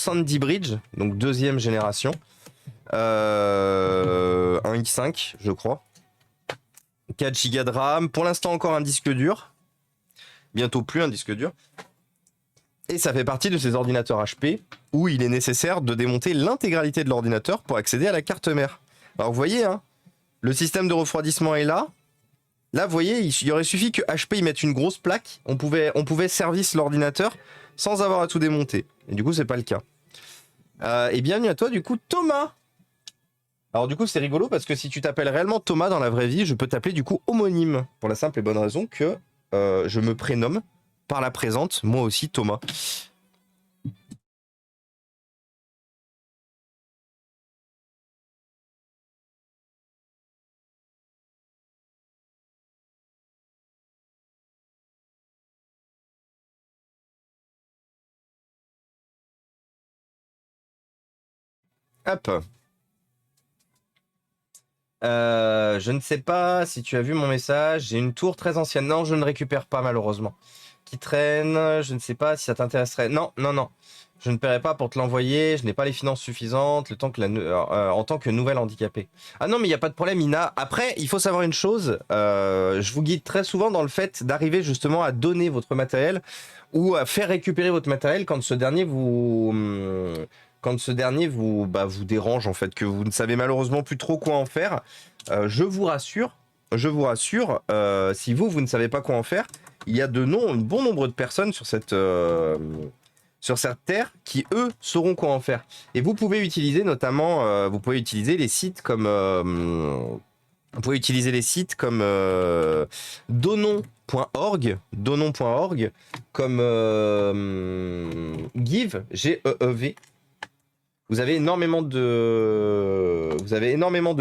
Sandy Bridge, donc deuxième génération. Un i5, je crois. 4 Go de RAM. Pour l'instant, encore un disque dur. Bientôt plus un disque dur. Et ça fait partie de ces ordinateurs HP où il est nécessaire de démonter l'intégralité de l'ordinateur pour accéder à la carte mère. Alors vous voyez, hein, le système de refroidissement est là. Là, vous voyez, il aurait suffi que HP y mette une grosse plaque. On pouvait service l'ordinateur sans avoir à tout démonter. Et du coup, c'est pas le cas. Et bienvenue à toi, du coup, Thomas. Alors du coup, c'est rigolo parce que si tu t'appelles réellement Thomas dans la vraie vie, je peux t'appeler du coup homonyme. Pour la simple et bonne raison que je me prénomme par la présente, moi aussi, Thomas. Hop. Je ne sais pas si tu as vu mon message. J'ai une tour très ancienne. Non, je ne récupère pas malheureusement. Qui traîne. Je ne sais pas si ça t'intéresserait. Non, non, non. Je ne paierai pas pour te l'envoyer. Je n'ai pas les finances suffisantes en tant que nouvelle handicapée. Ah non, mais il n'y a pas de problème, Ina. Après, il faut savoir une chose. Je vous guide très souvent dans le fait d'arriver justement à donner votre matériel ou à faire récupérer votre matériel quand ce dernier vous dérange en fait, que vous ne savez malheureusement plus trop quoi en faire. Je vous rassure, si vous ne savez pas quoi en faire, il y a un bon nombre de personnes sur cette terre qui, eux, sauront quoi en faire. Et vous pouvez utiliser notamment, vous pouvez utiliser les sites comme donon.org, comme Give, G-E-E-V. Vous avez énormément de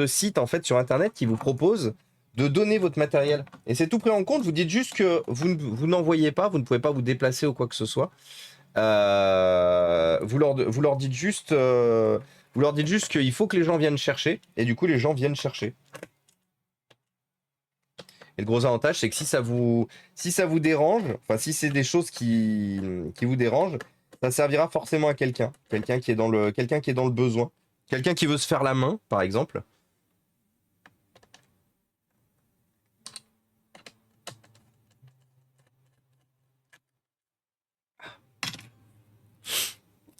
sites en fait sur internet qui vous proposent de donner votre matériel. Et c'est tout pris en compte. Vous dites juste que vous n'envoyez pas, vous ne pouvez pas vous déplacer ou quoi que ce soit. Vous leur dites juste qu'il faut que les gens viennent chercher. Et du coup, les gens viennent chercher. Et le gros avantage, c'est que si ça vous dérange, enfin si c'est des choses qui vous dérangent, ça servira forcément à quelqu'un qui est dans le besoin, quelqu'un qui veut se faire la main, par exemple.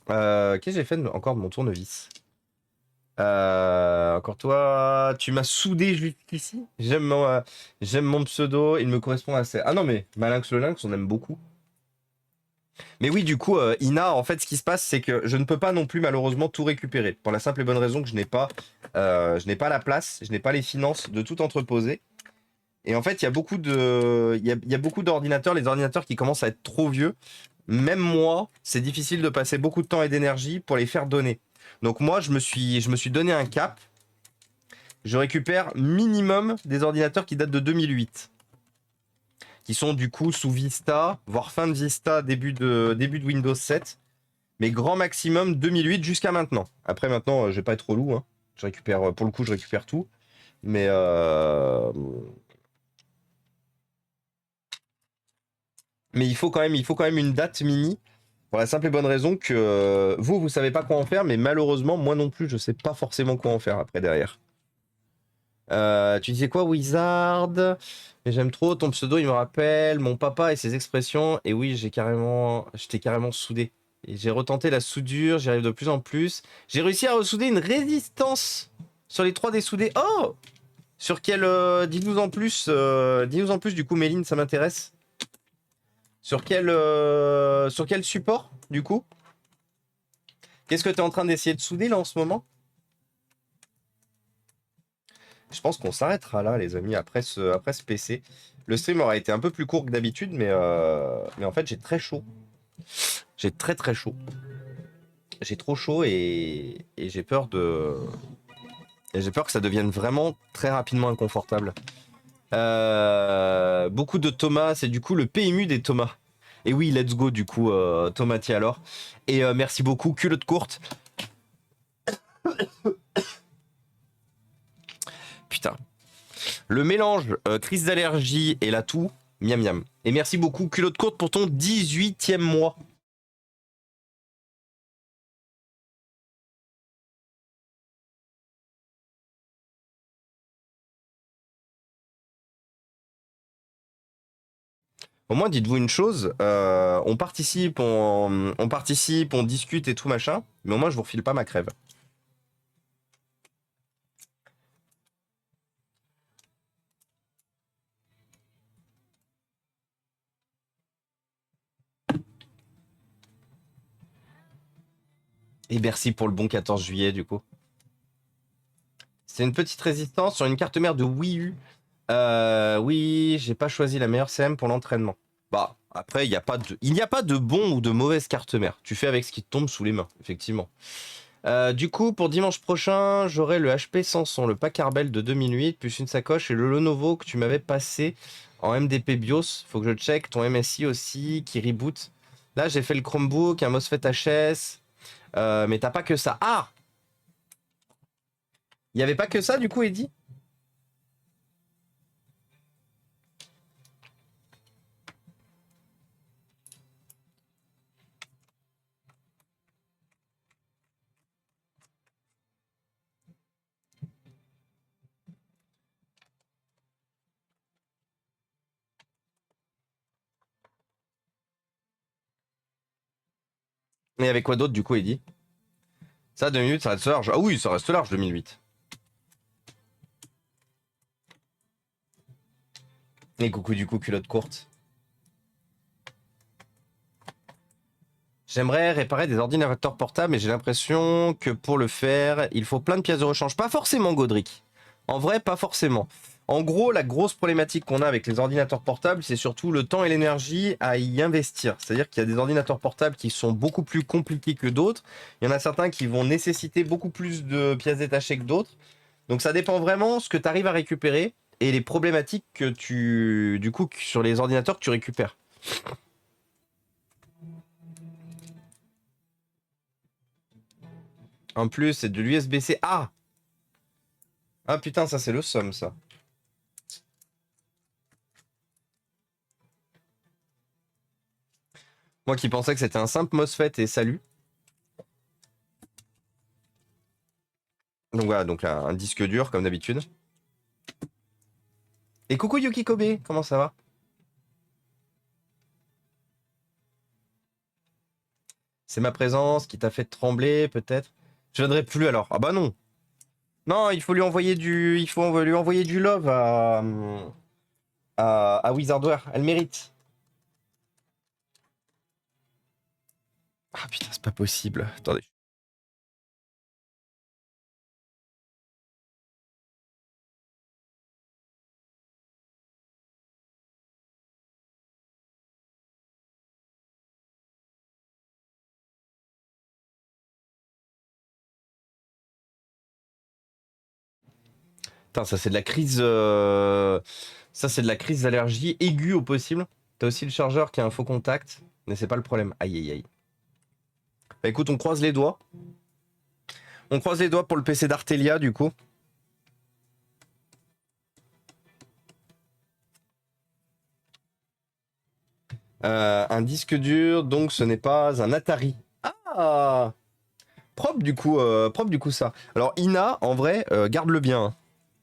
Qu'est-ce que j'ai fait encore de mon tournevis? Encore toi, tu m'as soudé jusqu'ici. J'aime mon pseudo, il me correspond assez. Ah non mais Malinx le Lynx, on aime beaucoup. Mais oui, du coup, Ina, en fait, ce qui se passe, c'est que je ne peux pas non plus malheureusement tout récupérer. Pour la simple et bonne raison que je n'ai pas la place, je n'ai pas les finances de tout entreposer. Et en fait, il y a beaucoup d'ordinateurs, les ordinateurs qui commencent à être trop vieux. Même moi, c'est difficile de passer beaucoup de temps et d'énergie pour les faire donner. Donc moi, je me suis donné un cap. Je récupère minimum des ordinateurs qui datent de 2008. Qui sont du coup sous Vista, voire fin de Vista, début de Windows 7. Mais grand maximum 2008 jusqu'à maintenant. Après maintenant, je vais pas être relou. Hein. Je récupère, pour le coup, je récupère tout. Mais il faut quand même une date mini. Pour la simple et bonne raison que vous savez pas quoi en faire, mais malheureusement, moi non plus, je sais pas forcément quoi en faire après derrière. Tu disais quoi, Wizard? Mais j'aime trop ton pseudo, il me rappelle mon papa et ses expressions. Et oui, j'étais carrément soudé. Et j'ai retenté la soudure, j'y arrive de plus en plus. J'ai réussi à ressouder une résistance sur les 3D soudés. Oh! Sur quel... dis-nous en plus, du coup, Méline, ça m'intéresse. Sur quel support, du coup? Qu'est-ce que tu es en train d'essayer de souder, là, en ce moment? Je pense qu'on s'arrêtera là, les amis, après ce PC. Le stream aura été un peu plus court que d'habitude, mais en fait, j'ai très chaud. J'ai très très chaud. J'ai trop chaud et j'ai peur de... Et j'ai peur que ça devienne vraiment très rapidement inconfortable. Beaucoup de Thomas, c'est du coup le PMU des Thomas. Et oui, let's go du coup, Thomati alors. Et merci beaucoup, culotte courte. Putain. Le mélange crise d'allergie et la toux, miam miam. Et merci beaucoup, culotte courte, pour ton 18e mois. Au moins, dites-vous une chose, on participe, on discute et tout machin, mais au moins, je vous refile pas ma crève. Et merci pour le bon 14 juillet, du coup. C'est une petite résistance sur une carte mère de Wii U. Oui, j'ai pas choisi la meilleure CM pour l'entraînement. Bah, après, il n'y a pas de bon ou de mauvaise carte mère. Tu fais avec ce qui te tombe sous les mains, effectivement. Du coup, pour dimanche prochain, j'aurai le HP Samson, le pack Arbel de 2008, plus une sacoche et le Lenovo que tu m'avais passé en MDP BIOS. Faut que je check ton MSI aussi, qui reboot. Là, j'ai fait le Chromebook, un MOSFET HS. Mais t'as pas que ça. Ah! Il y avait pas que ça, du coup, Eddy? Mais avec quoi d'autre, du coup, Eddy? Ça, 2008, ça reste large. Ah oui, ça reste large, 2008. Et coucou, du coup, culotte courte. J'aimerais réparer des ordinateurs portables, mais j'ai l'impression que pour le faire, il faut plein de pièces de rechange. Pas forcément, Godric. En vrai, pas forcément. En gros, la grosse problématique qu'on a avec les ordinateurs portables, c'est surtout le temps et l'énergie à y investir. C'est-à-dire qu'il y a des ordinateurs portables qui sont beaucoup plus compliqués que d'autres. Il y en a certains qui vont nécessiter beaucoup plus de pièces détachées que d'autres. Donc ça dépend vraiment ce que tu arrives à récupérer et les problématiques que du coup, sur les ordinateurs que tu récupères. En plus, c'est de l'USB-C. Ah! Ah putain, ça c'est le somme, ça. Moi qui pensais que c'était un simple MOSFET et salut. Donc voilà, donc un disque dur comme d'habitude. Et coucou Yuki Kobe, comment ça va? C'est ma présence qui t'a fait trembler, peut-être? Je viendrai plus alors. Ah bah non. Non, il faut lui envoyer du love à Wizardware. Elle mérite. Ah putain, c'est pas possible. Attendez. Putain, ça c'est de la crise. Ça c'est de la crise d'allergie aiguë au possible. T'as aussi le chargeur qui a un faux contact, mais c'est pas le problème. Aïe aïe aïe. Bah écoute, on croise les doigts. On croise les doigts pour le PC d'Artelia du coup. Un disque dur, donc ce n'est pas un Atari. Ah, propre du coup ça. Alors Ina, en vrai, garde-le bien, hein.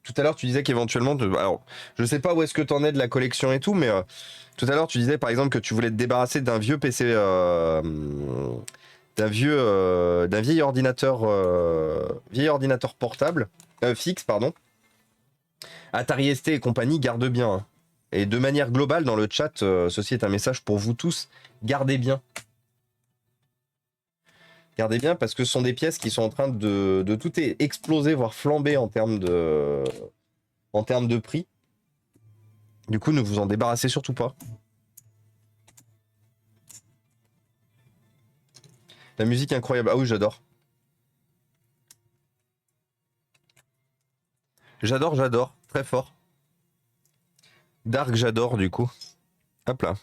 Tout à l'heure, tu disais qu'éventuellement, alors, je sais pas où est-ce que t'en es de la collection et tout, mais tout à l'heure, tu disais par exemple que tu voulais te débarrasser d'un vieux PC, d'un vieil ordinateur portable, fixe, pardon. Atari ST et compagnie, garde bien, hein. Et de manière globale, dans le chat, ceci est un message pour vous tous. Gardez bien. Gardez bien parce que ce sont des pièces qui sont en train de tout exploser, voire flamber en termes de prix. Du coup, ne vous en débarrassez surtout pas. La musique incroyable. Ah oui, j'adore. J'adore. Très fort. Dark, j'adore du coup. Hop là.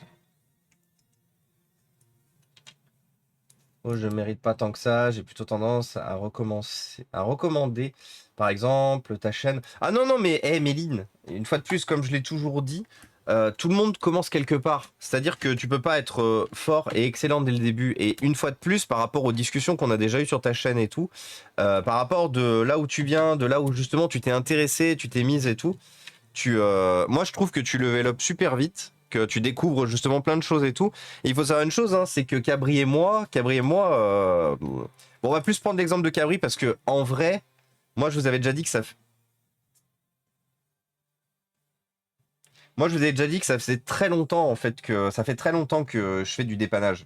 Oh, je mérite pas tant que ça. J'ai plutôt tendance à recommander, par exemple, ta chaîne. Ah non, non, mais Méline, une fois de plus, comme je l'ai toujours dit, tout le monde commence quelque part. C'est-à-dire que tu peux pas être fort et excellent dès le début. Et une fois de plus, par rapport aux discussions qu'on a déjà eues sur ta chaîne et tout, par rapport de là où tu viens, de là où justement tu t'es intéressé, tu t'es mise et tout, moi je trouve que tu level up super vite, que tu découvres justement plein de choses et tout. Et il faut savoir une chose, hein, c'est que Cabri et moi, bon, on va plus prendre l'exemple de Cabri parce que en vrai, moi je vous avais déjà dit que moi je vous avais déjà dit que ça faisait très longtemps en fait que ça fait très longtemps que je fais du dépannage.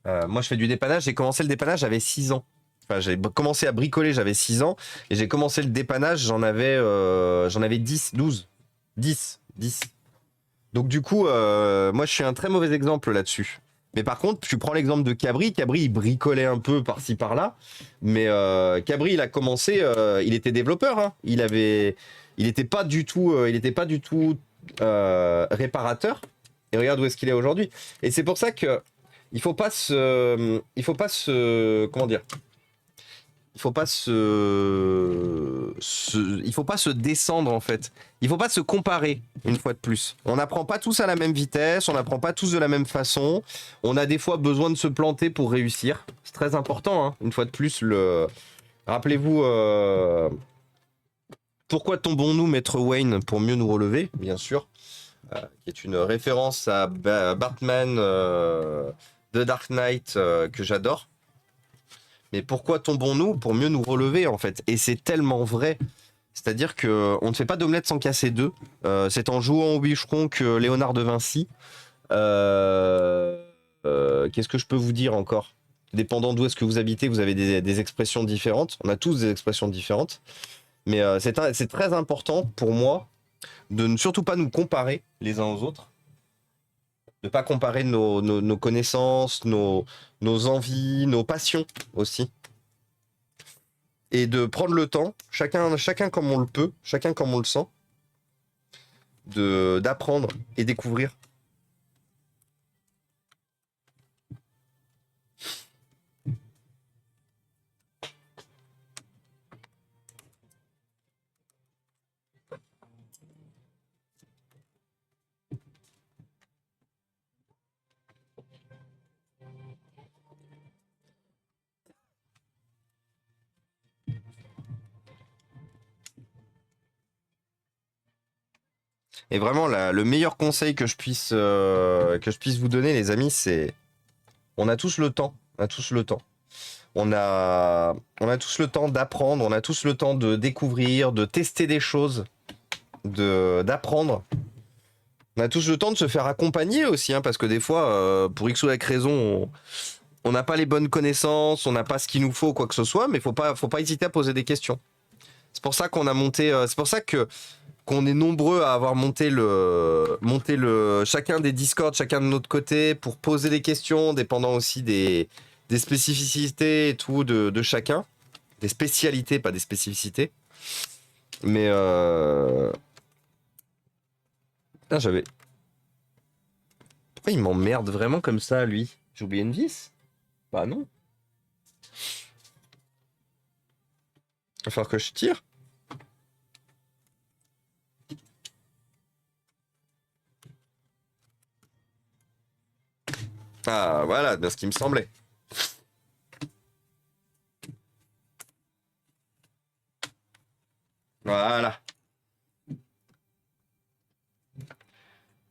Moi je fais du dépannage, j'ai commencé le dépannage, j'avais 6 ans. Enfin, j'ai commencé à bricoler, j'avais 6 ans et j'ai commencé le dépannage, j'en avais 10, 12, 10, 10. Donc du coup, moi je suis un très mauvais exemple là-dessus. Mais par contre, tu prends l'exemple de Cabri. Cabri, il bricolait un peu par-ci par-là. Mais Cabri, il a commencé, il était développeur, hein. Il était pas du tout, réparateur. Et regarde où est-ce qu'il est aujourd'hui. Et c'est pour ça que comment dire, il faut pas se descendre en fait. Il faut pas se comparer une fois de plus. On n'apprend pas tous à la même vitesse, on n'apprend pas tous de la même façon. On a des fois besoin de se planter pour réussir. C'est très important, hein. Une fois de plus, rappelez-vous, pourquoi tombons-nous, Maître Wayne, pour mieux nous relever, bien sûr, qui est une référence à Batman, The Dark Knight, que j'adore. Mais pourquoi tombons-nous pour mieux nous relever en fait? Et c'est tellement vrai. C'est-à-dire que on ne fait pas d'omelette sans casser deux. C'est en jouant au bûcheron que Léonard de Vinci. Qu'est-ce que je peux vous dire encore? Dépendant d'où est-ce que vous habitez, vous avez des expressions différentes. On a tous des expressions différentes. Mais c'est très important pour moi de ne surtout pas nous comparer les uns aux autres. De ne pas comparer nos connaissances, nos envies, nos passions aussi. Et de prendre le temps, chacun comme on le peut, chacun comme on le sent, d'apprendre et découvrir. Et vraiment, le meilleur conseil que je puisse vous donner, les amis, c'est on a tous le temps. On a tous le temps. On a tous le temps d'apprendre, on a tous le temps de découvrir, de tester des choses, d'apprendre. On a tous le temps de se faire accompagner aussi, hein, parce que des fois, pour X ou Y raison, on n'a pas les bonnes connaissances, on n'a pas ce qu'il nous faut, quoi que ce soit, mais faut pas hésiter à poser des questions. C'est pour ça qu'on a monté, c'est pour ça que qu'on est nombreux à avoir monté chacun des Discord, chacun de notre côté, pour poser des questions, dépendant aussi des spécificités et tout de chacun. Des spécialités, pas des spécificités. Mais putain, pourquoi il m'emmerde vraiment comme ça, lui? J'ai oublié une vis? Bah non. Il va falloir que je tire. Ah, voilà, bien ce qui me semblait. Voilà.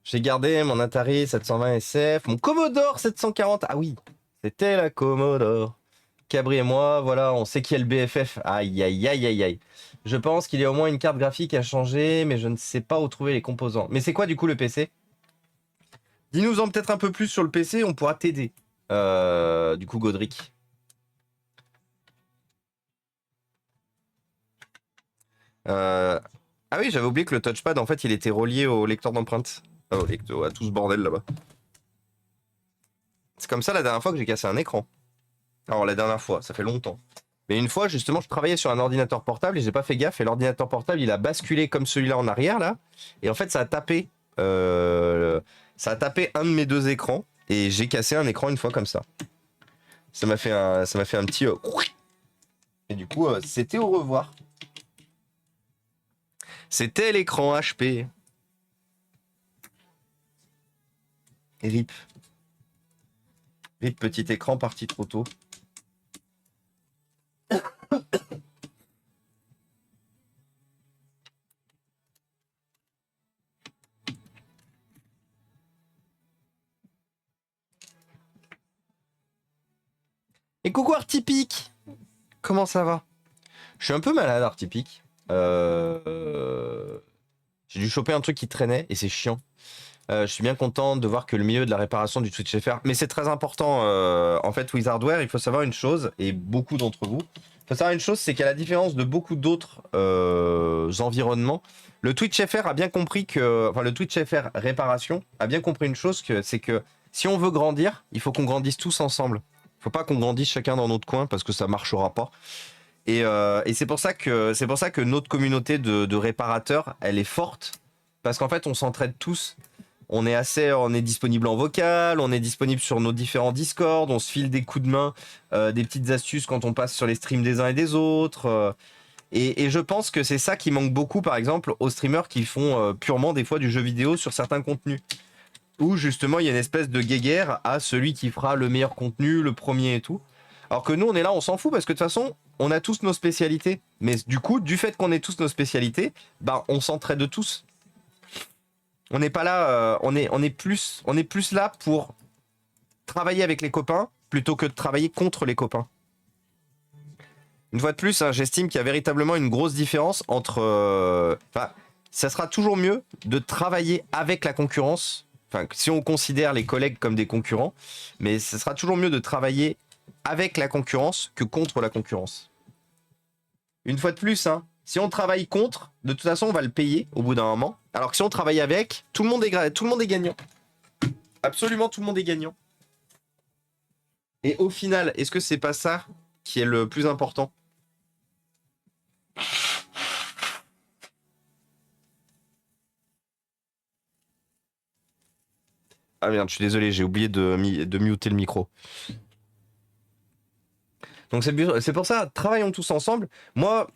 J'ai gardé mon Atari 720 SF, mon Commodore 740. Ah oui, c'était la Commodore. Cabri et moi, voilà, on sait qui est le BFF. Aïe, aïe, aïe, aïe, aïe. Je pense qu'il y a au moins une carte graphique à changer, mais je ne sais pas où trouver les composants. Mais c'est quoi du coup le PC? Dis-nous-en peut-être un peu plus sur le PC, on pourra t'aider. Du coup, Godric. Ah oui, j'avais oublié que le touchpad, en fait, il était relié au lecteur d'empreintes. À tout ce bordel là-bas. C'est comme ça la dernière fois que j'ai cassé un écran. Alors la dernière fois, ça fait longtemps. Mais une fois, justement, je travaillais sur un ordinateur portable et j'ai pas fait gaffe. Et l'ordinateur portable, il a basculé comme celui-là en arrière, là. Et en fait, ça a tapé un de mes deux écrans. Et j'ai cassé un écran une fois comme ça. Ça m'a fait un petit... Et du coup, c'était au revoir. C'était l'écran HP. RIP. RIP, petit écran parti trop tôt. Et coucou Artipic. Comment ça va? Je suis un peu malade Artipic. J'ai dû choper un truc qui traînait et c'est chiant. Je suis bien content de voir que le milieu de la réparation du Twitch FR, mais c'est très important. En fait, Wizardware, il faut savoir une chose, et beaucoup d'entre vous, il faut savoir une chose, c'est qu'à la différence de beaucoup d'autres environnements, le Twitch FR a bien compris que, enfin, le Twitch FR réparation a bien compris une chose, c'est que si on veut grandir, il faut qu'on grandisse tous ensemble. Il faut pas qu'on grandisse chacun dans notre coin parce que ça marchera pas. Et c'est pour ça que notre communauté de réparateurs, elle est forte parce qu'en fait, on s'entraide tous. On est disponible en vocal, on est disponible sur nos différents Discord, on se file des coups de main, des petites astuces quand on passe sur les streams des uns et des autres. Et je pense que c'est ça qui manque beaucoup, par exemple, aux streamers qui font purement des fois du jeu vidéo sur certains contenus. Où justement il y a une espèce de guéguerre à celui qui fera le meilleur contenu, le premier et tout. Alors que nous on est là, on s'en fout parce que de toute façon, on a tous nos spécialités. Mais du coup, du fait qu'on ait tous nos spécialités, bah on s'entraide tous. On n'est pas là, on est plus là pour travailler avec les copains plutôt que de travailler contre les copains. Une fois de plus, hein, j'estime qu'il y a véritablement une grosse différence entre... ça sera toujours mieux de travailler avec la concurrence. Enfin, si on considère les collègues comme des concurrents, mais ce sera toujours mieux de travailler avec la concurrence que contre la concurrence. Une fois de plus, hein, si on travaille contre, de toute façon, on va le payer au bout d'un moment. Alors que si on travaille avec, tout le monde est gagnant. Absolument tout le monde est gagnant. Et au final, est-ce que c'est pas ça qui est le plus important? Ah merde, je suis désolé, j'ai oublié de muter le micro. Donc c'est pour ça, travaillons tous ensemble. Moi,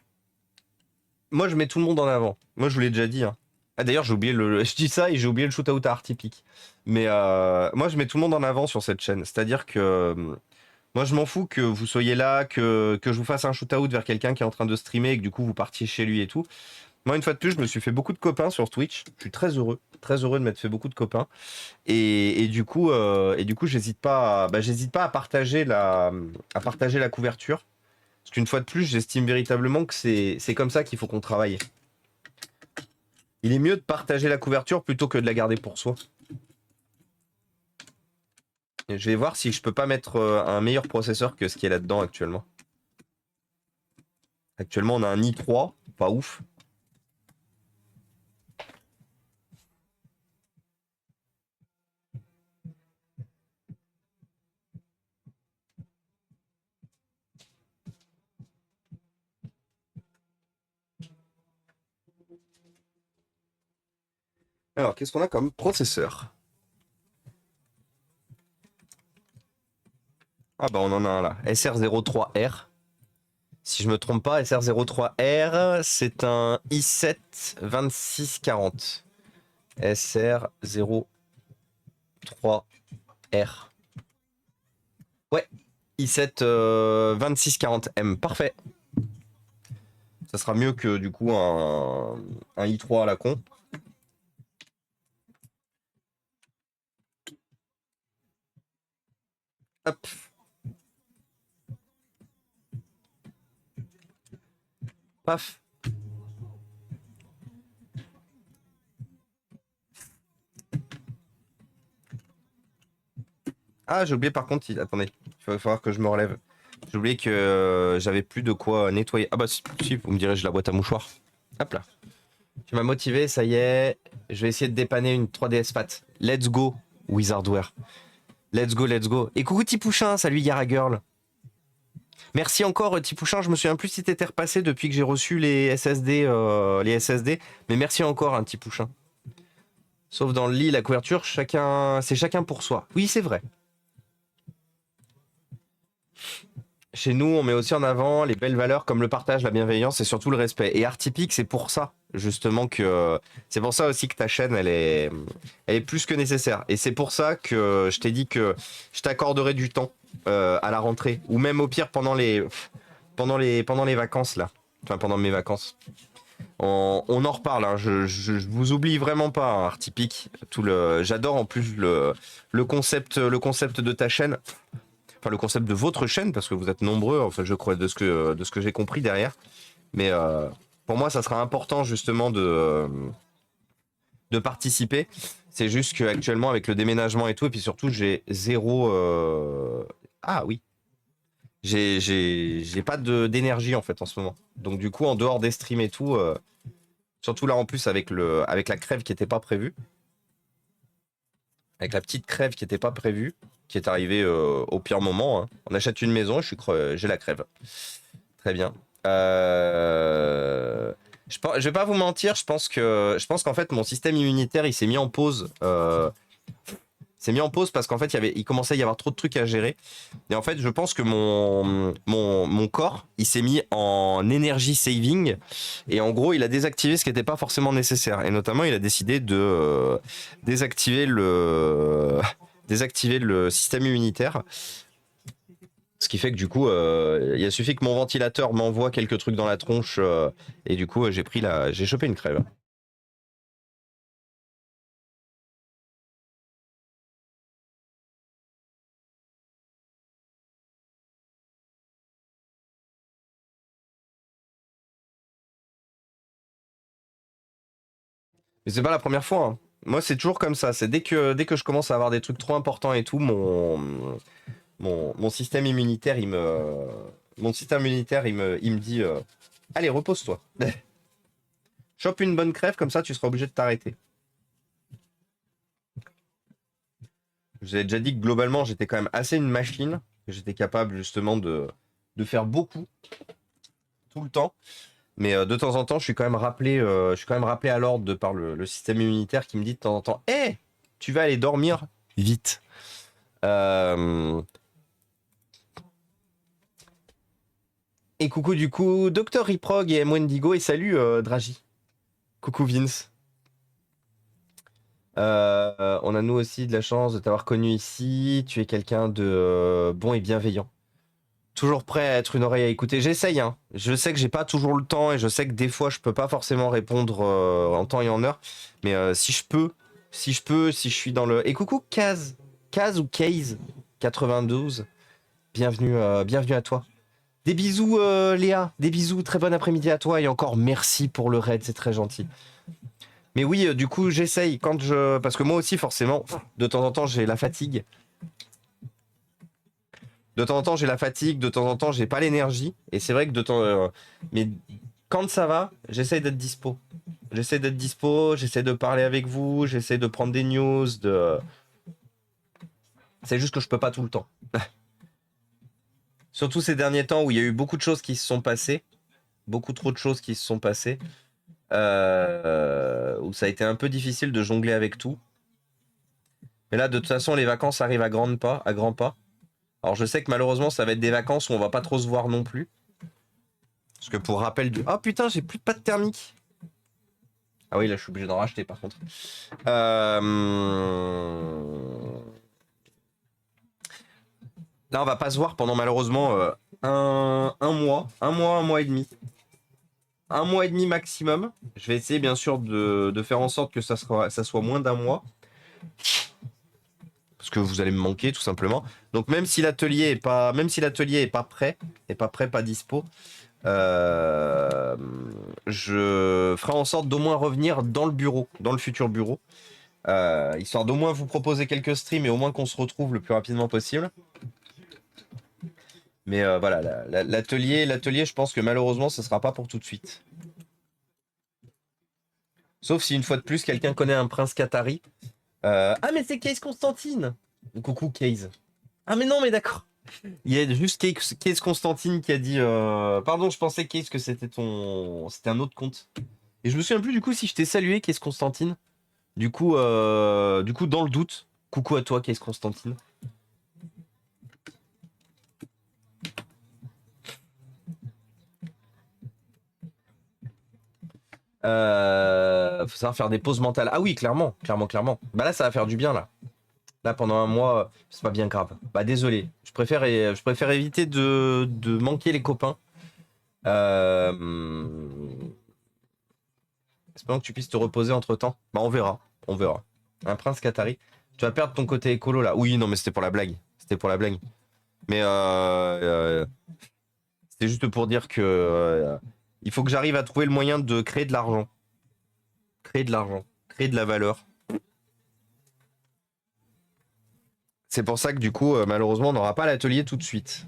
je mets tout le monde en avant. Moi, je vous l'ai déjà dit. Hein. Ah, d'ailleurs, j'ai oublié je dis ça et j'ai oublié le shootout à Artipic. Mais moi, je mets tout le monde en avant sur cette chaîne. C'est-à-dire que moi, je m'en fous que vous soyez là, que je vous fasse un shootout vers quelqu'un qui est en train de streamer et que du coup, vous partiez chez lui et tout. Moi, une fois de plus, je me suis fait beaucoup de copains sur Twitch. Je suis très heureux de m'être fait beaucoup de copains. Et du coup, j'hésite pas, à partager la couverture. Parce qu'une fois de plus, j'estime véritablement que c'est comme ça qu'il faut qu'on travaille. Il est mieux de partager la couverture plutôt que de la garder pour soi. Et je vais voir si je peux pas mettre un meilleur processeur que ce qui est là-dedans actuellement. Actuellement, on a un i3, pas ouf. Alors, qu'est-ce qu'on a comme processeur? Ah bah on en a un là, SR03R. Si je me trompe pas, SR03R, c'est un i7 2640. SR03R. Ouais, i7 2640M, parfait. Ça sera mieux que du coup un i3 à la con. Hop. Paf. Ah, j'ai oublié par contre, attendez, il va falloir que je me relève. J'ai oublié que j'avais plus de quoi nettoyer. Ah bah si, vous me direz, j'ai la boîte à mouchoirs. Hop là. Tu m'as motivé, ça y est. Je vais essayer de dépanner une 3DS Fat. Let's go, Wizardware. Let's go, let's go. Et coucou Tipouchin, salut Yara Girl. Merci encore Tipouchin, je me souviens plus si t'étais repassé depuis que j'ai reçu les SSD, mais merci encore un Tipouchin. Sauf dans le lit, la couverture, c'est chacun pour soi. Oui, c'est vrai. Chez nous, on met aussi en avant les belles valeurs comme le partage, la bienveillance et surtout le respect. Et Artipic, c'est pour ça, justement, que c'est pour ça aussi que ta chaîne, elle est plus que nécessaire. Et c'est pour ça que je t'ai dit que je t'accorderai du temps à la rentrée. Ou même au pire pendant les vacances, là. Enfin, pendant mes vacances. On en reparle, hein. Je vous oublie vraiment pas, hein, Artipic. J'adore en plus le concept de ta chaîne. enfin le concept de votre chaîne, parce que vous êtes nombreux, enfin je crois de ce que j'ai compris derrière. Mais pour moi, ça sera important justement de participer. C'est juste qu'actuellement, avec le déménagement et tout, et puis surtout, j'ai zéro. Ah oui. J'ai pas d'énergie en fait en ce moment. Donc du coup, en dehors des streams et tout, surtout là en plus avec la crève qui était pas prévue, avec la petite crève qui était pas prévue, qui est arrivée au pire moment. Hein. On achète une maison, j'ai la crève. Très bien. Je vais pas vous mentir, je pense qu'en fait mon système immunitaire il s'est mis en pause. S'est mis en pause parce qu'en fait il commençait à y avoir trop de trucs à gérer. Et en fait je pense que mon corps il s'est mis en energy saving et en gros il a désactivé ce qui n'était pas forcément nécessaire. Et notamment il a décidé de désactiver désactiver le système immunitaire. Ce qui fait que du coup, il a suffi que mon ventilateur m'envoie quelques trucs dans la tronche et du coup, j'ai chopé une crève. Mais c'est pas la première fois. Hein. Moi, c'est toujours comme ça. C'est dès que je commence à avoir des trucs trop importants et tout, mon système immunitaire, il me dit, allez, repose-toi. Chope une bonne crève, comme ça, tu seras obligé de t'arrêter. Je vous avais déjà dit que globalement, j'étais quand même assez une machine, que j'étais capable justement de faire beaucoup tout le temps. Mais de temps en temps, je suis quand même rappelé à l'ordre de par le système immunitaire qui me dit de temps en temps, hé, tu vas aller dormir vite. Et coucou du coup, Dr Riprog et Mwendigo et salut Dragi. Coucou Vince. On a nous aussi de la chance de t'avoir connu ici. Tu es quelqu'un de bon et bienveillant. Toujours prêt à être une oreille à écouter. J'essaye, hein. Je sais que j'ai pas toujours le temps et je sais que des fois je peux pas forcément répondre en temps et en heure. Mais si je suis dans le. Et coucou Kaz ou Case 92. Bienvenue à toi. Des bisous Léa, des bisous, très bon après-midi à toi et encore merci pour le raid, c'est très gentil. Mais oui, du coup j'essaye parce que moi aussi forcément, de temps en temps j'ai la fatigue. De temps en temps, j'ai la fatigue, de temps en temps, j'ai pas l'énergie. Et c'est vrai que mais quand ça va, j'essaie d'être dispo. J'essaie de parler avec vous, j'essaie de prendre des news, C'est juste que je peux pas tout le temps. Surtout ces derniers temps où il y a eu beaucoup de choses qui se sont passées. Beaucoup trop de choses qui se sont passées. Où ça a été un peu difficile de jongler avec tout. Mais là, de toute façon, les vacances arrivent à grands pas. Alors je sais que malheureusement ça va être des vacances où on va pas trop se voir non plus. Parce que pour rappel du... Oh putain j'ai plus de pâte thermique. Ah oui là je suis obligé d'en racheter par contre. Là on va pas se voir pendant malheureusement un mois et demi. Un mois et demi maximum. Je vais essayer bien sûr de faire en sorte que ça soit moins d'un mois. Parce que vous allez me manquer tout simplement. Donc même si l'atelier est pas prêt, pas dispo, je ferai en sorte d'au moins revenir dans le bureau, dans le futur bureau, histoire d'au moins vous proposer quelques streams et au moins qu'on se retrouve le plus rapidement possible. Mais voilà, l'atelier, je pense que malheureusement, ce sera pas pour tout de suite. Sauf si une fois de plus, quelqu'un connaît un prince Qatari. Ah mais c'est Case Constantine. Coucou Case. Ah mais non mais d'accord. Il y a juste Case Constantine qui a dit pardon, je pensais Case que c'était un autre compte. Et je me souviens plus du coup si je t'ai salué Case Constantine. Du coup dans le doute, coucou à toi Case Constantine. Faut savoir faire des pauses mentales. Ah oui, clairement. Bah là ça va faire du bien là. Là pendant un mois, c'est pas bien grave. Bah désolé. Je préfère éviter de manquer les copains. Espérons que tu puisses te reposer entre temps. Bah on verra. Un prince Qatari. Tu vas perdre ton côté écolo là. Oui, non mais c'était pour la blague. Mais c'est juste pour dire que il faut que j'arrive à trouver le moyen de créer de l'argent. Créer de l'argent. Créer de la valeur. C'est pour ça que du coup, malheureusement, on n'aura pas l'atelier tout de suite.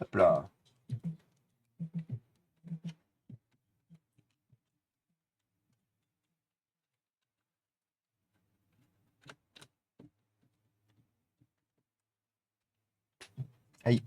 Hop là. Aïe.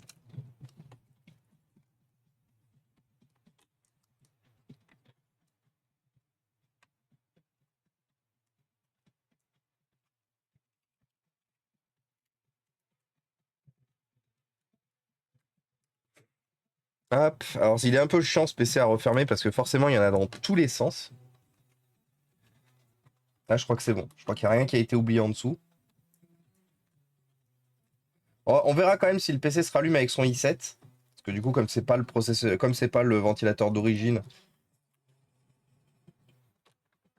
Hop. Alors, il est un peu chiant ce PC à refermer parce que forcément, il y en a dans tous les sens. Là, je crois que c'est bon. Je crois qu'il n'y a rien qui a été oublié en dessous. On verra quand même si le PC se rallume avec son i7. Parce que du coup, comme c'est pas le processeur, comme c'est pas le ventilateur d'origine,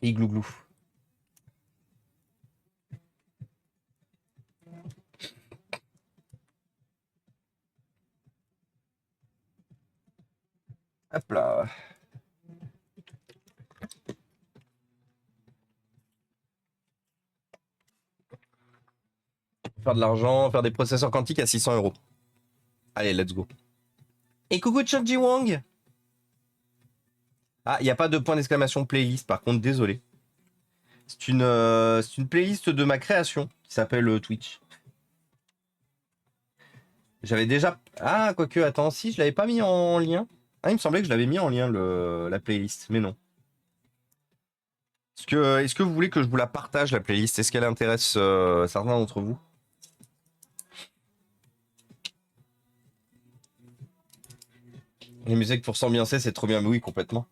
il glouglou. Hop là. Faire de l'argent, faire des processeurs quantiques à 600 euros. Allez, let's go. Et coucou Chunji Wang. Ah, il n'y a pas de point d'exclamation playlist, par contre, désolé. C'est une playlist de ma création qui s'appelle Twitch. J'avais déjà... Ah, quoique, attends, si, je l'avais pas mis en lien. Ah, il me semblait que je l'avais mis en lien, la playlist, mais non. Est-ce que vous voulez que je vous la partage, la playlist? Est-ce qu'elle intéresse certains d'entre vous? Les musiques pour s'ambiancer, c'est trop bien. Mais oui, complètement.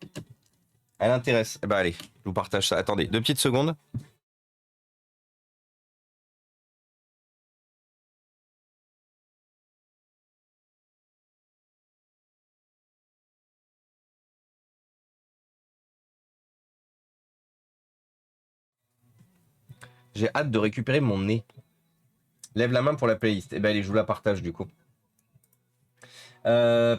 Elle intéresse. Eh ben allez, je vous partage ça. Attendez, 2 petites secondes. J'ai hâte de récupérer mon nez. Lève la main pour la playlist. Eh ben allez, je vous la partage du coup.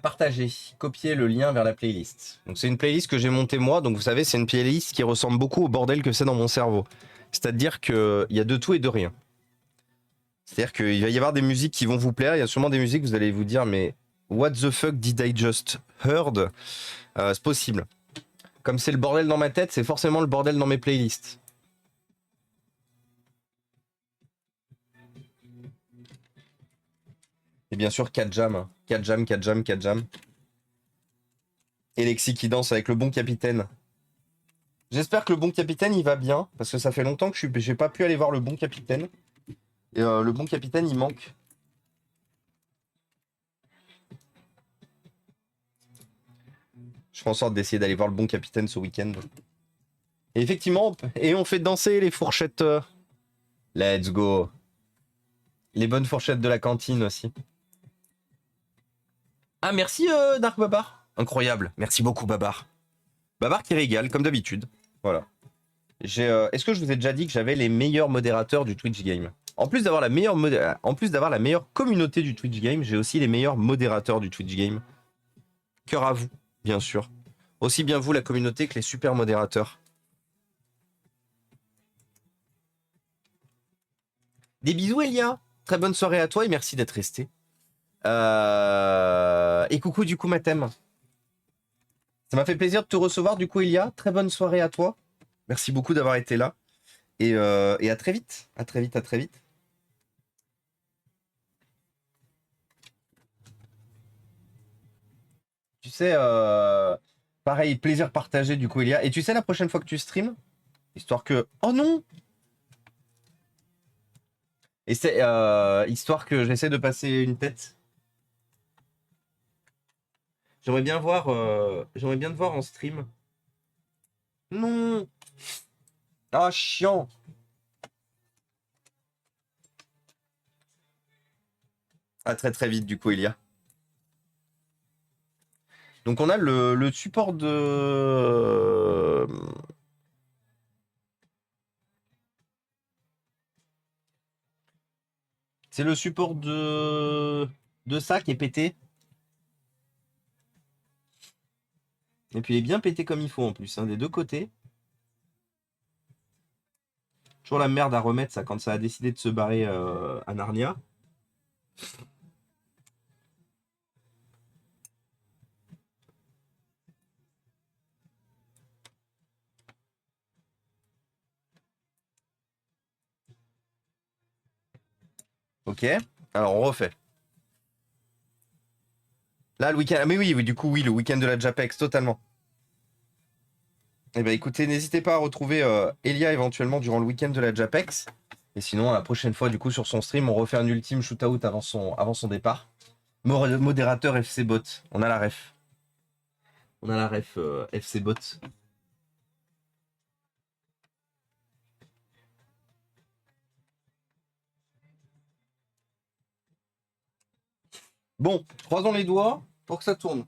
Partager, copier le lien vers la playlist. Donc c'est une playlist que j'ai montée moi. Donc vous savez, c'est une playlist qui ressemble beaucoup au bordel que c'est dans mon cerveau. C'est-à-dire qu'il y a de tout et de rien. C'est-à-dire qu'il va y avoir des musiques qui vont vous plaire. Il y a sûrement des musiques, vous allez vous dire, mais what the fuck did I just heard? C'est possible. Comme c'est le bordel dans ma tête, c'est forcément le bordel dans mes playlists. Et bien sûr, 4 jam. 4 jam, 4 jam, 4 jam. Et Lexi qui danse avec le bon capitaine. J'espère que le bon capitaine il va bien, parce que ça fait longtemps que j'ai pas pu aller voir le bon capitaine. Et le bon capitaine il manque. Je ferai en sorte d'essayer d'aller voir le bon capitaine ce week-end. Et effectivement, et on fait danser les fourchettes. Let's go. Les bonnes fourchettes de la cantine aussi. Ah merci Dark Babar. Incroyable. Merci beaucoup Babar. Babar qui régale comme d'habitude. Voilà. Est-ce que je vous ai déjà dit que j'avais les meilleurs modérateurs du Twitch Game? En plus d'avoir la meilleure communauté du Twitch Game, j'ai aussi les meilleurs modérateurs du Twitch Game. Cœur à vous, bien sûr. Aussi bien vous, la communauté, que les super modérateurs. Des bisous, Elia. Très bonne soirée à toi et merci d'être resté. Et coucou, du coup, Mathem. Ça m'a fait plaisir de te recevoir, du coup, Elia. Très bonne soirée à toi. Merci beaucoup d'avoir été là. Et à très vite. À très vite, à très vite. Tu sais, pareil, plaisir partagé, du coup, Elia. Et tu sais, la prochaine fois que tu streams, histoire que... Oh non! Et c'est histoire que j'essaie de passer une tête. J'aimerais bien te voir en stream. Non. Ah, chiant. À très très vite, du coup, il y a. Donc, on a le support de. C'est le support de ça qui est pété. Et puis, il est bien pété comme il faut en plus, hein, des deux côtés. Toujours la merde à remettre ça quand ça a décidé de se barrer à Narnia. Ok. Alors, on refait. Là, le week-end. Ah, mais oui, oui, du coup, oui, le week-end de la Japex, totalement. Eh bien, écoutez, n'hésitez pas à retrouver Elia éventuellement durant le week-end de la Japex. Et sinon, la prochaine fois, du coup, sur son stream, on refait un ultime shootout avant son départ. Modérateur FC Bot. On a la ref. On a la ref FC Bot. Bon, croisons les doigts pour que ça tourne.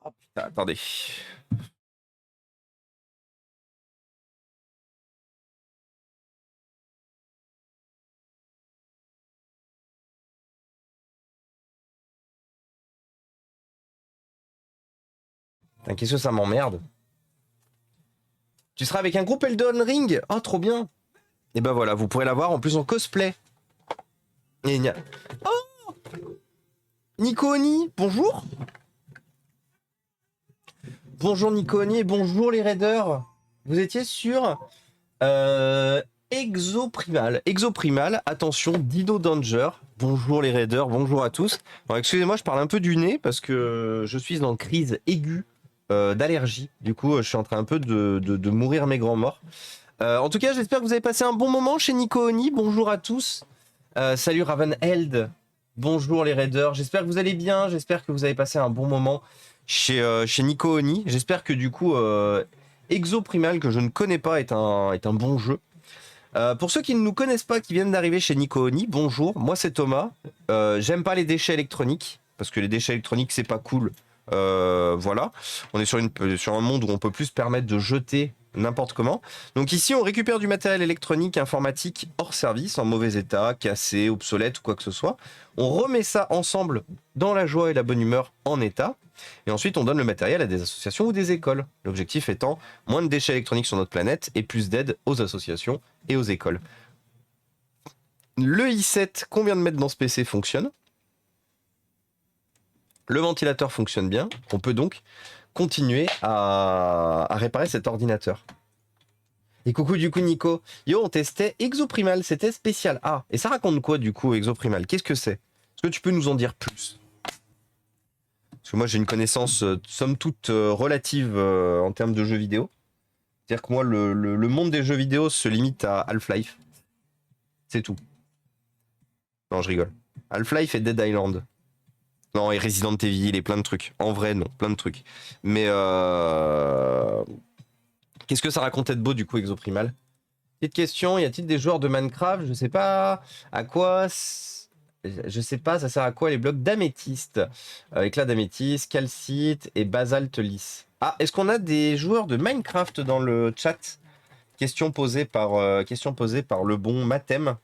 Oh putain, attendez. Putain, qu'est-ce que ça m'emmerde. Tu seras avec un groupe Elden Ring. Oh, trop bien. Et ben voilà, vous pourrez la voir en plus en cosplay. Oh, Nico Oni, bonjour. Bonjour Nico Oni et bonjour les raiders. Vous étiez sur Exoprimal. Exoprimal, attention, Dino Danger. Bonjour les raiders, bonjour à tous. Alors excusez-moi, je parle un peu du nez parce que je suis en crise aiguë d'allergie. Du coup, je suis en train un peu de mourir mes grands morts. En tout cas, j'espère que vous avez passé un bon moment chez Nico Oni. Bonjour à tous. Salut Ravenheld. Bonjour les raiders. J'espère que vous allez bien. J'espère que vous avez passé un bon moment chez Nico Oni. J'espère que du coup, Exoprimal, que je ne connais pas, est un bon jeu. Pour ceux qui ne nous connaissent pas, qui viennent d'arriver chez Nico Oni, bonjour. Moi, c'est Thomas. J'aime pas les déchets électroniques parce que les déchets électroniques, c'est pas cool. Voilà. On est sur un monde où on peut plus se permettre de jeter n'importe comment. Donc ici, on récupère du matériel électronique, informatique hors service, en mauvais état, cassé, obsolète ou quoi que ce soit. On remet ça ensemble dans la joie et la bonne humeur en état. Et ensuite, on donne le matériel à des associations ou des écoles. L'objectif étant moins de déchets électroniques sur notre planète et plus d'aide aux associations et aux écoles. Le i7 qu'on vient de mettre dans ce PC fonctionne. Le ventilateur fonctionne bien. On peut donc continuer à réparer cet ordinateur. Et coucou du coup Nico. Yo, on testait Exoprimal, c'était spécial. Ah, et ça raconte quoi du coup Exoprimal? Qu'est-ce que c'est? Est-ce que tu peux nous en dire plus? Parce que moi j'ai une connaissance somme toute relative en termes de jeux vidéo. C'est-à-dire que moi le monde des jeux vidéo se limite à Half-Life. C'est tout. Non, je rigole. Half-Life et Dead Island. Non, et Resident Evil et plein de trucs. En vrai, non, plein de trucs. Mais qu'est-ce que ça racontait de beau du coup, Exoprimal? Petite question, y a-t-il des joueurs de Minecraft? Je sais pas à quoi. Je sais pas, ça sert à quoi les blocs d'améthyste? Éclat d'améthyste, calcite et basalte lisse. Ah, est-ce qu'on a des joueurs de Minecraft dans le chat? Question posée par le bon Mathem.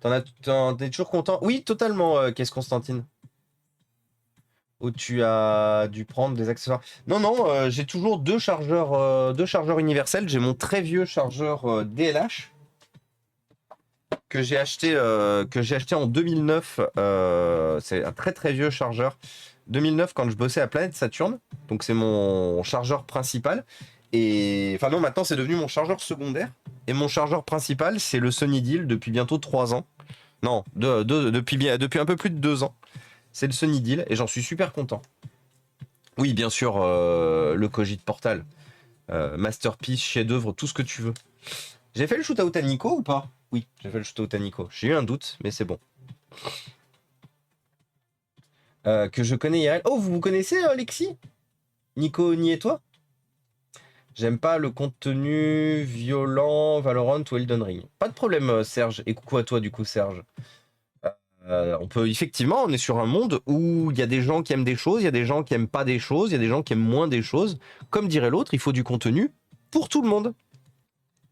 T'es toujours content? Oui, totalement, Qu'est-ce Constantine? Où tu as dû prendre des accessoires. Non, non, j'ai toujours deux chargeurs universels. J'ai mon très vieux chargeur DLH que j'ai acheté en 2009. C'est un très très vieux chargeur. 2009 quand je bossais à Planète Saturne. Donc c'est mon chargeur principal. Et enfin non, maintenant c'est devenu mon chargeur secondaire. Et mon chargeur principal, c'est le Sony Deal depuis bientôt 3 ans. Non, depuis un peu plus de 2 ans. C'est le Sunny Deal et j'en suis super content. Oui, bien sûr, le Cogit Portal. Masterpiece, chef-d'œuvre, tout ce que tu veux. J'ai fait le shootout à Nico ou pas? Oui, j'ai fait le shootout à Nico. J'ai eu un doute, mais c'est bon. Que je connais IRL. Oh, vous connaissez Alexis? Nico, ni et toi? J'aime pas le contenu violent, Valorant ou Elden Ring. Pas de problème, Serge. Et coucou à toi, du coup, Serge. On peut effectivement, on est sur un monde où il y a des gens qui aiment des choses, il y a des gens qui aiment pas des choses, il y a des gens qui aiment moins des choses. Comme dirait l'autre, il faut du contenu pour tout le monde.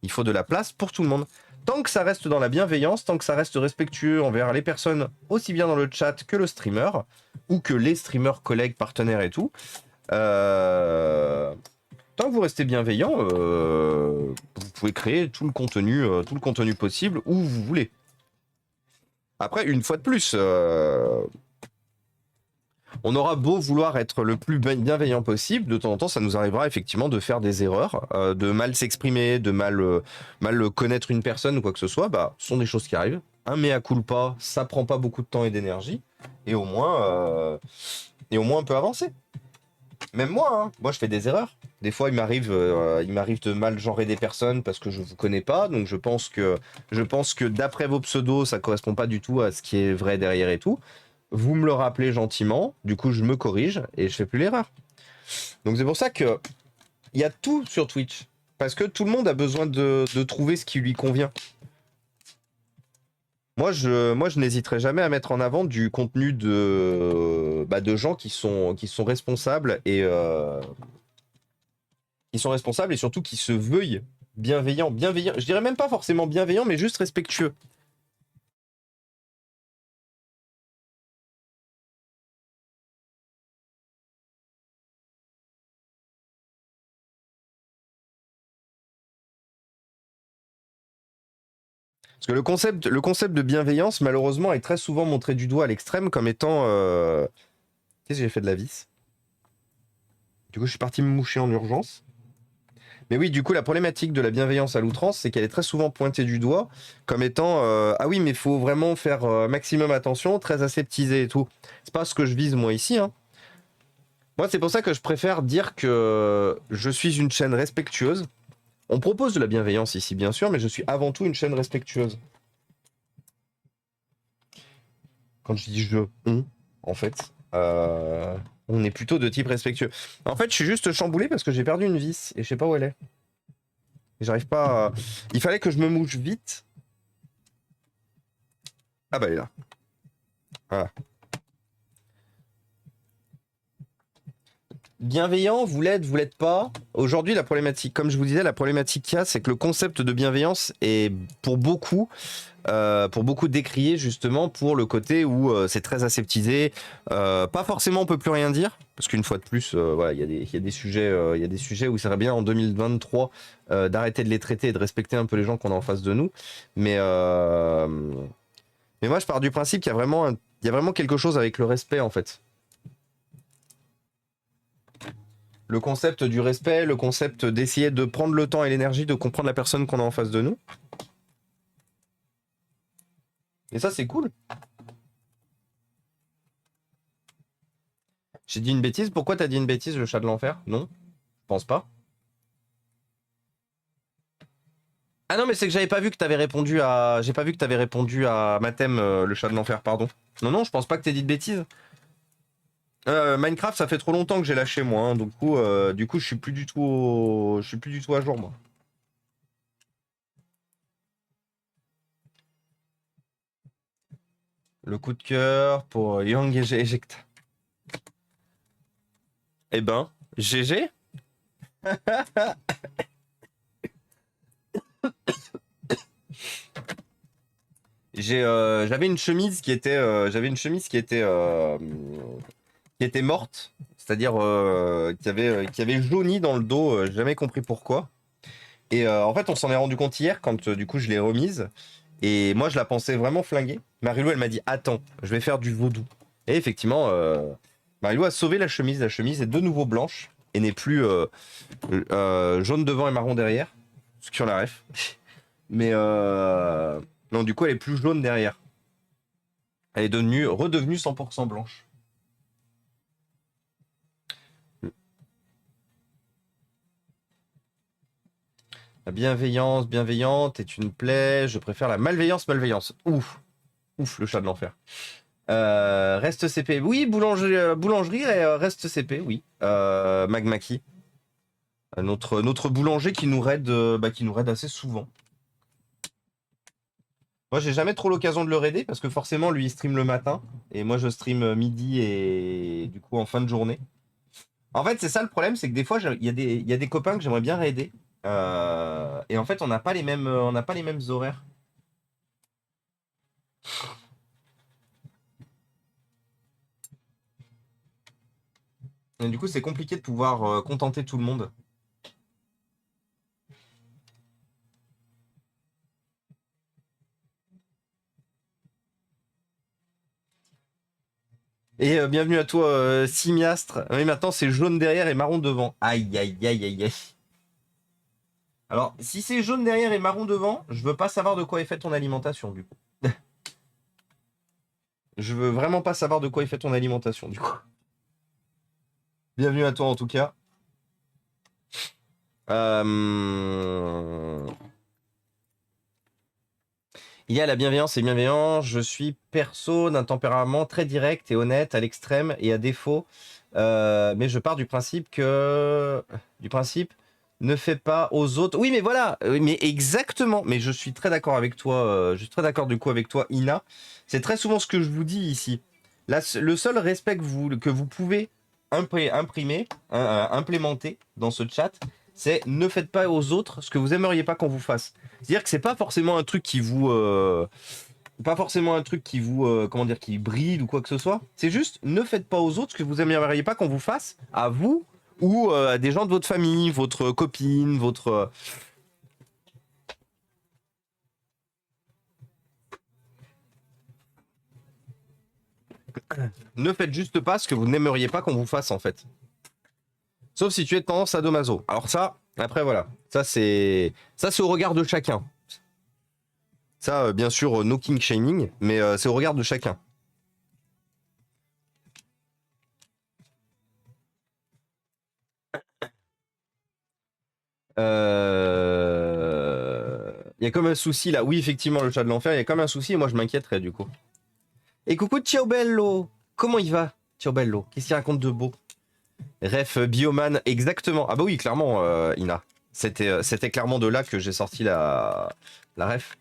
Il faut de la place pour tout le monde. Tant que ça reste dans la bienveillance, tant que ça reste respectueux envers les personnes, aussi bien dans le chat que le streamer, ou que les streamers, collègues, partenaires et tout, tant que vous restez bienveillant, vous pouvez créer tout le contenu possible où vous voulez. Après, une fois de plus, on aura beau vouloir être le plus bienveillant possible, de temps en temps, ça nous arrivera effectivement de faire des erreurs, de mal s'exprimer, de mal connaître une personne ou quoi que ce soit. Bah, ce sont des choses qui arrivent. Un mea culpa, ça prend pas beaucoup de temps et d'énergie, et au moins on peut avancer. Même moi, hein, moi je fais des erreurs. Des fois, il m'arrive de mal genrer des personnes parce que je vous connais pas, donc je pense que d'après vos pseudos, ça correspond pas du tout à ce qui est vrai derrière et tout. Vous me le rappelez gentiment, du coup je me corrige et je fais plus l'erreur. Donc c'est pour ça que il y a tout sur Twitch, parce que tout le monde a besoin de trouver ce qui lui convient. Moi, je n'hésiterai jamais à mettre en avant du contenu de gens qui sont responsables et surtout qui se veuillent bienveillants. Je dirais même pas forcément bienveillants, mais juste respectueux. Parce que le concept de bienveillance, malheureusement, est très souvent montré du doigt à l'extrême comme étant... Qu'est-ce que j'ai fait de la vis? Du coup, je suis parti me moucher en urgence. Mais oui, du coup, la problématique de la bienveillance à l'outrance, c'est qu'elle est très souvent pointée du doigt comme étant ah oui, mais il faut vraiment faire maximum attention, très aseptisé et tout. C'est pas ce que je vise moi ici, hein. Moi, c'est pour ça que je préfère dire que je suis une chaîne respectueuse. On propose de la bienveillance ici, bien sûr, mais je suis avant tout une chaîne respectueuse. Quand je dis je, en fait, on est plutôt de type respectueux. En fait, je suis juste chamboulé parce que j'ai perdu une vis et je sais pas où elle est. J'arrive pas à... Il fallait que je me mouche vite. Ah bah elle est là. Voilà. Bienveillant, vous l'êtes pas. Aujourd'hui, la problématique, comme je vous disais, la problématique qu'il y a, c'est que le concept de bienveillance est pour beaucoup décrié justement pour le côté où c'est très aseptisé. Pas forcément, on peut plus rien dire parce qu'une fois de plus, voilà, il y a des sujets où il serait bien en 2023 d'arrêter de les traiter et de respecter un peu les gens qu'on a en face de nous. Mais moi, je pars du principe qu'il y a vraiment quelque chose avec le respect en fait. Le concept du respect, le concept d'essayer de prendre le temps et l'énergie de comprendre la personne qu'on a en face de nous. Et ça, c'est cool. J'ai dit une bêtise. Pourquoi t'as dit une bêtise, le chat de l'enfer? Non, je pense pas. Ah non, mais c'est que j'avais pas vu que t'avais répondu à... J'ai pas vu que t'avais répondu à Mathem, le chat de l'enfer, pardon. Non, je pense pas que t'aies dit de bêtises. Minecraft, ça fait trop longtemps que j'ai lâché, moi. Hein, du coup, je suis plus du tout à jour, moi. Le coup de cœur pour Young Ejecta. Eh ben, GG. J'avais une chemise qui était morte, c'est-à-dire qui avait jauni dans le dos, j'ai jamais compris pourquoi. Et en fait, on s'en est rendu compte hier quand du coup je l'ai remise. Et moi, je la pensais vraiment flinguée. Marilou, elle m'a dit attends, je vais faire du vaudou. Et effectivement, Marilou a sauvé la chemise. La chemise est de nouveau blanche et n'est plus jaune devant et marron derrière. Ce qui en la ref. Mais non, du coup, elle est plus jaune derrière. Elle est redevenue 100% blanche. La bienveillance, bienveillante est une plaie. Je préfère la malveillance, malveillance. Ouf. Ouf, le chat de l'enfer. Reste CP. Oui, boulangerie et reste CP, oui. Magmaki. Notre boulanger qui nous raide assez souvent. Moi, j'ai jamais trop l'occasion de le raider parce que forcément, lui, il stream le matin et moi, je stream midi et du coup en fin de journée. En fait, c'est ça le problème, c'est que des fois, il y a des copains que j'aimerais bien raider. Et en fait, on n'a pas les mêmes horaires. Et du coup, c'est compliqué de pouvoir contenter tout le monde. Et bienvenue à toi, Simiastre. Oui, maintenant, c'est jaune derrière et marron devant. Aïe, aïe, aïe, aïe, aïe. Alors, si c'est jaune derrière et marron devant, je veux pas savoir de quoi est faite ton alimentation, du coup. Je veux vraiment pas savoir de quoi est faite ton alimentation, du coup. Bienvenue à toi, en tout cas. Euh... Il y a la bienveillance et bienveillance. Je suis perso d'un tempérament très direct et honnête à l'extrême et à défaut. Mais je pars du principe que... Du principe, ne fais pas aux autres... Oui, mais voilà, mais exactement. Mais je suis très d'accord avec toi. Je suis très d'accord du coup avec toi, Ina. C'est très souvent ce que je vous dis ici. Là, le seul respect que vous pouvez imprimer, implémenter dans ce chat, c'est ne faites pas aux autres ce que vous aimeriez pas qu'on vous fasse. C'est-à-dire que c'est pas forcément un truc qui vous, comment dire, qui bride ou quoi que ce soit. C'est juste, ne faites pas aux autres ce que vous aimeriez pas qu'on vous fasse, à vous ou à des gens de votre famille, votre copine, votre. Ne faites juste pas ce que vous n'aimeriez pas qu'on vous fasse en fait. Sauf si tu es de tendance sadomaso. Alors ça, après voilà, ça c'est au regard de chacun. Ça, bien sûr, no king shaming, mais c'est au regard de chacun. Il y a comme un souci là. Oui, effectivement, le chat de l'enfer, il y a comme un souci et moi je m'inquiéterais du coup. Et coucou Ciao Bello. Comment il va, Ciao Bello? Qu'est-ce qu'il raconte de beau? Ref Bioman, exactement. Ah bah oui, clairement, Ina. C'était clairement de là que j'ai sorti la ref.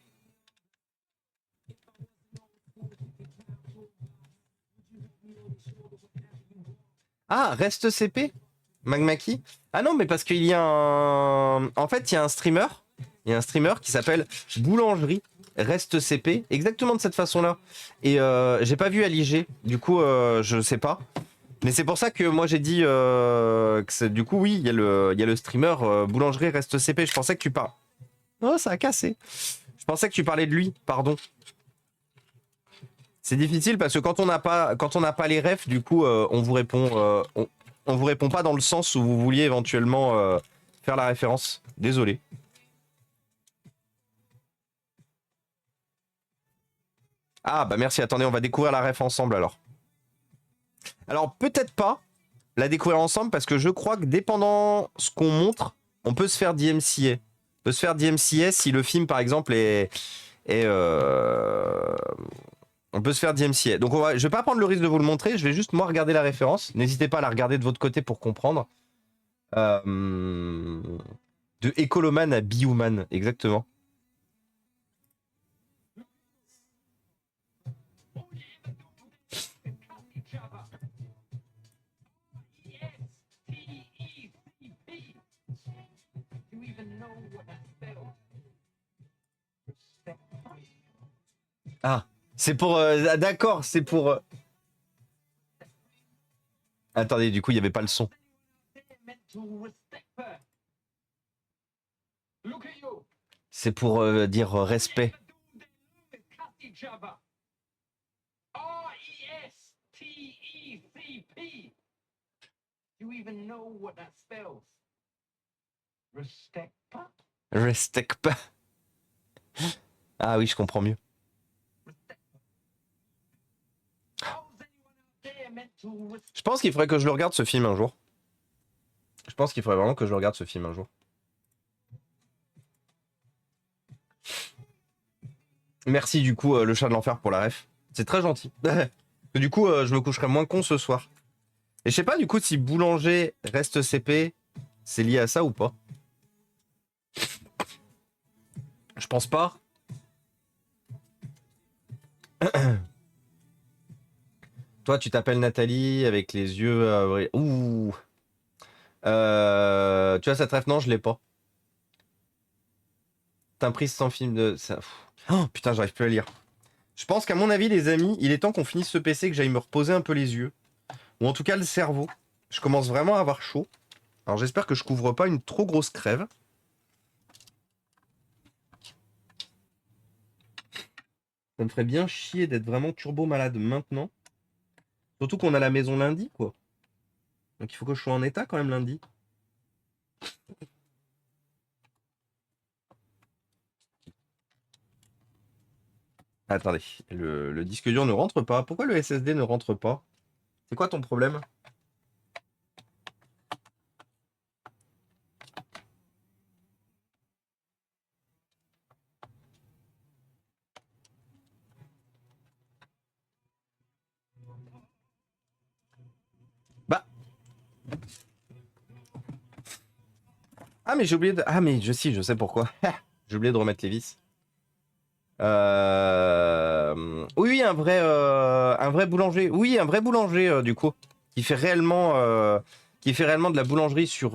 Ah, reste CP Magmaki? Ah non, mais parce qu'il y a un... En fait, il y a un streamer. Il y a un streamer qui s'appelle Boulangerie Reste CP, exactement de cette façon-là. Et j'ai pas vu LIG, du coup, je sais pas. Mais c'est pour ça que moi j'ai dit que du coup, oui, il y a le streamer Boulangerie Reste CP. Je pensais que tu parles. Oh, ça a cassé. Je pensais que tu parlais de lui, pardon. C'est difficile parce que quand on n'a pas les refs, du coup, on vous répond, on vous répond pas dans le sens où vous vouliez éventuellement faire la référence. Désolé. Ah bah merci. Attendez, on va découvrir la ref ensemble alors. Alors peut-être pas la découvrir ensemble parce que je crois que dépendant ce qu'on montre, on peut se faire DMCA. On peut se faire DMCA si le film par exemple est on peut se faire DMCA. Donc je vais pas prendre le risque de vous le montrer, je vais juste moi regarder la référence. N'hésitez pas à la regarder de votre côté pour comprendre. De Ecoloman à Bioman, exactement. Ah, c'est pour... d'accord, c'est pour... Attendez, du coup, il n'y avait pas le son. C'est pour dire respect. Respect pas. Ah oui, je comprends mieux. Je pense qu'il faudrait que je le regarde ce film un jour. Je pense qu'il faudrait vraiment que je le regarde ce film un jour. Merci du coup, le chat de l'enfer pour la ref. C'est très gentil. Du coup, je me coucherai moins con ce soir. Et je sais pas du coup si boulanger reste CP, c'est lié à ça ou pas. Je pense pas. Toi, tu t'appelles Nathalie avec les yeux. Ouh. Tu vois cette ref? Non, je l'ai pas. T'as pris sans film de. Oh, putain, j'arrive plus à lire. Je pense qu'à mon avis, les amis, il est temps qu'on finisse ce PC, que j'aille me reposer un peu les yeux. Ou en tout cas le cerveau. Je commence vraiment à avoir chaud. Alors j'espère que je couvre pas une trop grosse crève. Ça me ferait bien chier d'être vraiment turbo malade maintenant. Surtout qu'on a la maison lundi, quoi. Donc il faut que je sois en état quand même lundi. Attendez, le disque dur ne rentre pas. Pourquoi le SSD ne rentre pas? C'est quoi ton problème? Bah. Ah mais j'ai oublié de. Ah mais je sais pourquoi. J'ai oublié de remettre les vis. Oui, oui, un vrai boulanger. Oui, un vrai boulanger du coup, qui fait réellement, de la boulangerie sur,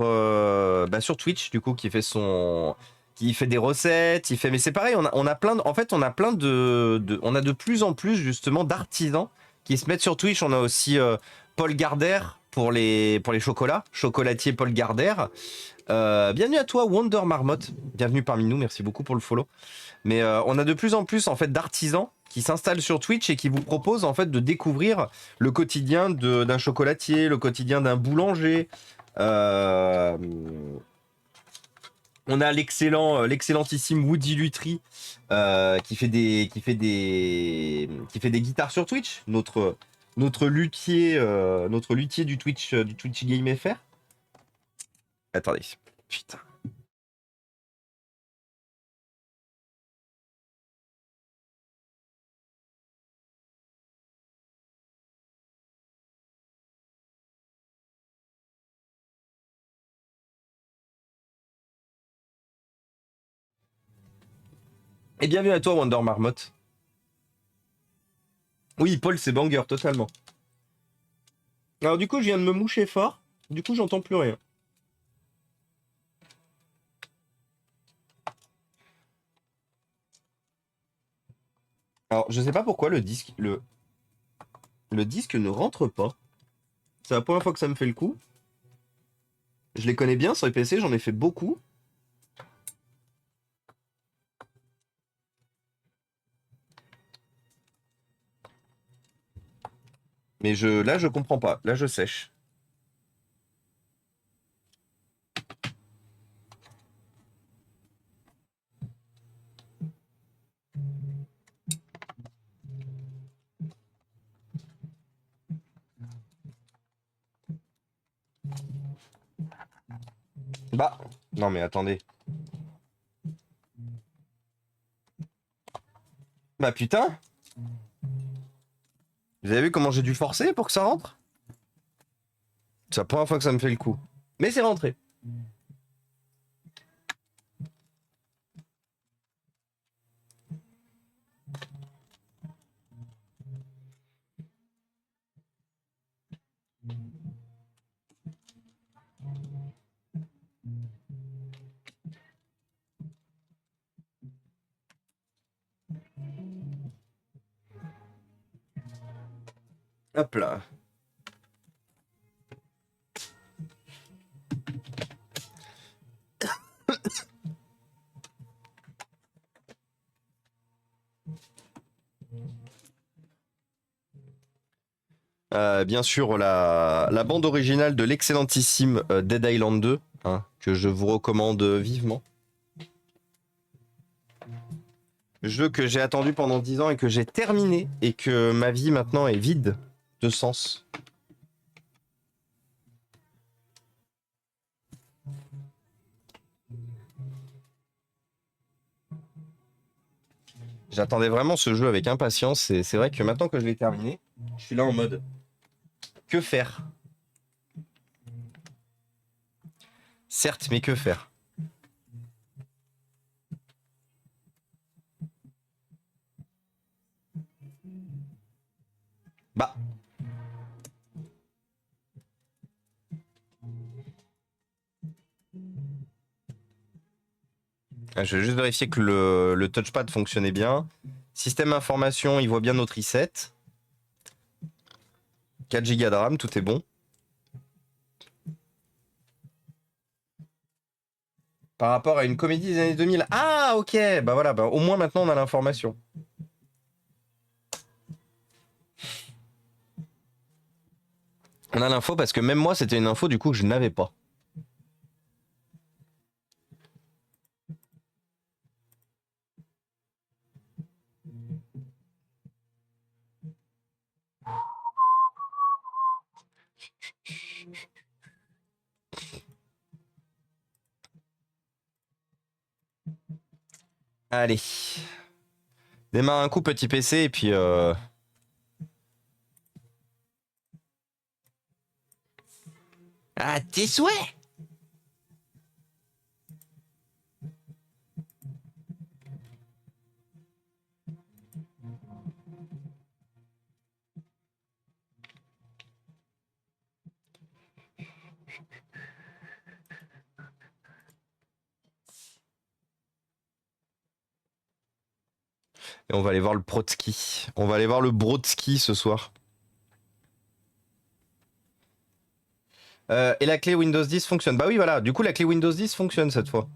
sur Twitch du coup, qui fait des recettes. Mais c'est pareil, on a plein, en fait, on a plein on a de plus en plus justement d'artisans qui se mettent sur Twitch. On a aussi Paul Gardère pour les chocolats, chocolatier Paul Gardère. Bienvenue à toi, Wonder Marmotte. Bienvenue parmi nous. Merci beaucoup pour le follow. Mais on a de plus en plus en fait d'artisans qui s'installent sur Twitch et qui vous proposent en fait de découvrir le quotidien d'un chocolatier, le quotidien d'un boulanger. Euh, on a l'excellentissime Woody Lutry qui fait des guitares sur Twitch. Notre luthier du Twitch Game FR. Attendez, putain. Et bienvenue à toi Wonder Marmotte. Oui, Paul, c'est banger totalement. Alors du coup, je viens de me moucher fort. Du coup, j'entends plus rien. Alors, je sais pas pourquoi le disque ne rentre pas. C'est la première fois que ça me fait le coup. Je les connais bien sur les PC, j'en ai fait beaucoup. Mais là, je comprends pas. Là, je sèche. Bah, non mais attendez. Bah putain, vous avez vu comment j'ai dû forcer pour que ça rentre? C'est la première fois que ça me fait le coup. Mais c'est rentré. Hop là. Bien sûr, la bande originale de l'excellentissime Dead Island 2, hein, que je vous recommande vivement. Jeu que j'ai attendu pendant 10 ans et que j'ai terminé et que ma vie maintenant est vide de sens. J'attendais vraiment ce jeu avec impatience et c'est vrai que maintenant que je l'ai terminé, je suis là en mode que faire? Certes, mais que faire? Bah. Je vais juste vérifier que le touchpad fonctionnait bien. Système information, il voit bien notre reset. 4 Go de RAM, tout est bon. Par rapport à une comédie des années 2000. Ah, ok, bah voilà, bah, au moins maintenant on a l'information. On a l'info parce que même moi, c'était une info du coup que je n'avais pas. Allez. Démarre un coup, petit PC, et puis... Ah, tes souhaits! Et on va aller voir le Brodsky. On va aller voir le Brodsky ce soir. Et la clé Windows 10 fonctionne. Bah oui, voilà. Du coup, la clé Windows 10 fonctionne cette fois.